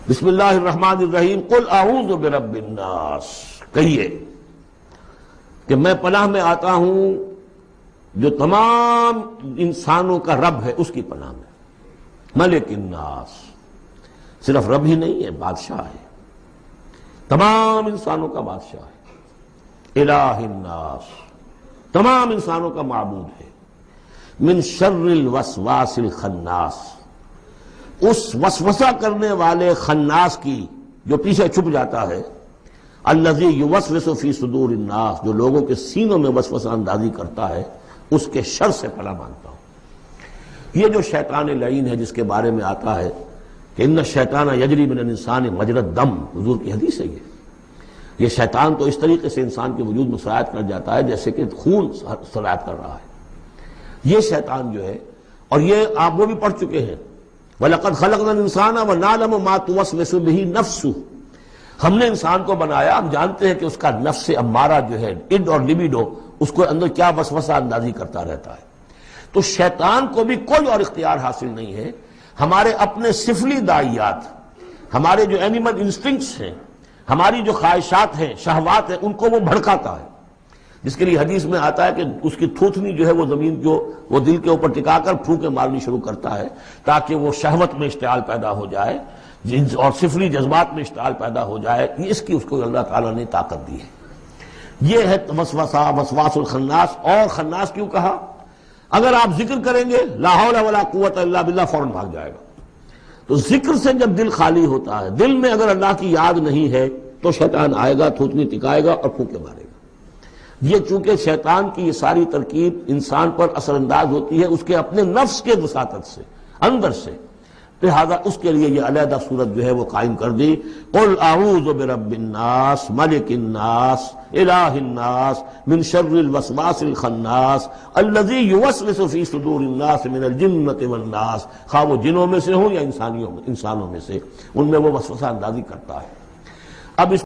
بسم اللہ الرحمن الرحیم قل اعوذ برب الناس، کہیے کہ میں پناہ میں آتا ہوں جو تمام انسانوں کا رب ہے اس کی پناہ میں۔ ملک الناس، صرف رب ہی نہیں ہے، بادشاہ ہے، تمام انسانوں کا بادشاہ ہے۔ الہ الناس، تمام انسانوں کا معبود ہے۔ من شر الوسواس الخناس، اس وسوسہ کرنے والے خناس کی جو پیچھے چھپ جاتا ہے، الذی یوسوس فی صدور الناس، جو لوگوں کے سینوں میں وسوسہ اندازی کرتا ہے، اس کے شر سے پناہ مانگتا ہوں۔ یہ جو شیطان لعین ہے جس کے بارے میں آتا ہے کہ ان الشیطان یجری من الانسان مجری الدم، حضور کی حدیث ہے یہ شیطان تو اس طریقے سے انسان کے وجود میں سرایت کر جاتا ہے جیسے کہ خون سرایت کر رہا ہے۔ یہ شیطان جو ہے، اور یہ آپ وہ بھی پڑھ چکے ہیں، وَلَقَدْ خَلَقْنَا الْإِنسَانَ وَنَعْلَمُ مَا تُوَسْوِسُ بِهِ نَفْسُهُ، ہم نے انسان کو بنایا، ہم جانتے ہیں کہ اس کا نفس امارہ جو ہے، اڈ اور لبیڈو، اس کو اندر کیا وسوسہ اندازی کرتا رہتا ہے۔ تو شیطان کو بھی کوئی اور اختیار حاصل نہیں ہے، ہمارے اپنے سفلی داعیات، ہمارے جو اینیمل انسٹنکٹس ہیں، ہماری جو خواہشات ہیں، شہوات ہیں، ان کو وہ بھڑکاتا ہے، جس کے لیے حدیث میں آتا ہے کہ اس کی تھوتنی جو ہے وہ زمین جو وہ دل کے اوپر ٹکا کر پھونکے مارنی شروع کرتا ہے تاکہ وہ شہوت میں اشتعال پیدا ہو جائے اور سفلی جذبات میں اشتعال پیدا ہو جائے۔ اس کی اس کو اللہ تعالیٰ نے طاقت دی ہے۔ یہ ہے وسوسہ، وسواس الخناس۔ اور خناس کیوں کہا؟ اگر آپ ذکر کریں گے لا حول ولا قوت الا باللہ، فوراً بھاگ جائے گا۔ تو ذکر سے جب دل خالی ہوتا ہے، دل میں اگر اللہ کی یاد نہیں ہے تو شیطان آئے گا، تھوتنی ٹکائے گا اور پھونکے مارے گا۔ یہ چونکہ شیطان کی یہ ساری ترکیب انسان پر اثر انداز ہوتی ہے اس کے اپنے نفس کے وساطت سے، اندر سے، لہذا اس کے لیے یہ علیحدہ صورت جو ہے وہ قائم کر دی۔ قل اعوذ برب الناس ملک الناس الہ الناس من شر الوسواس الخناس الذی یوسوس فی صدور الناس من الجنۃ والناس، خواہ وہ جنوں میں سے ہوں یا انسانوں میں سے، ان میں وہ وسوسہ اندازی کرتا ہے۔ اب اس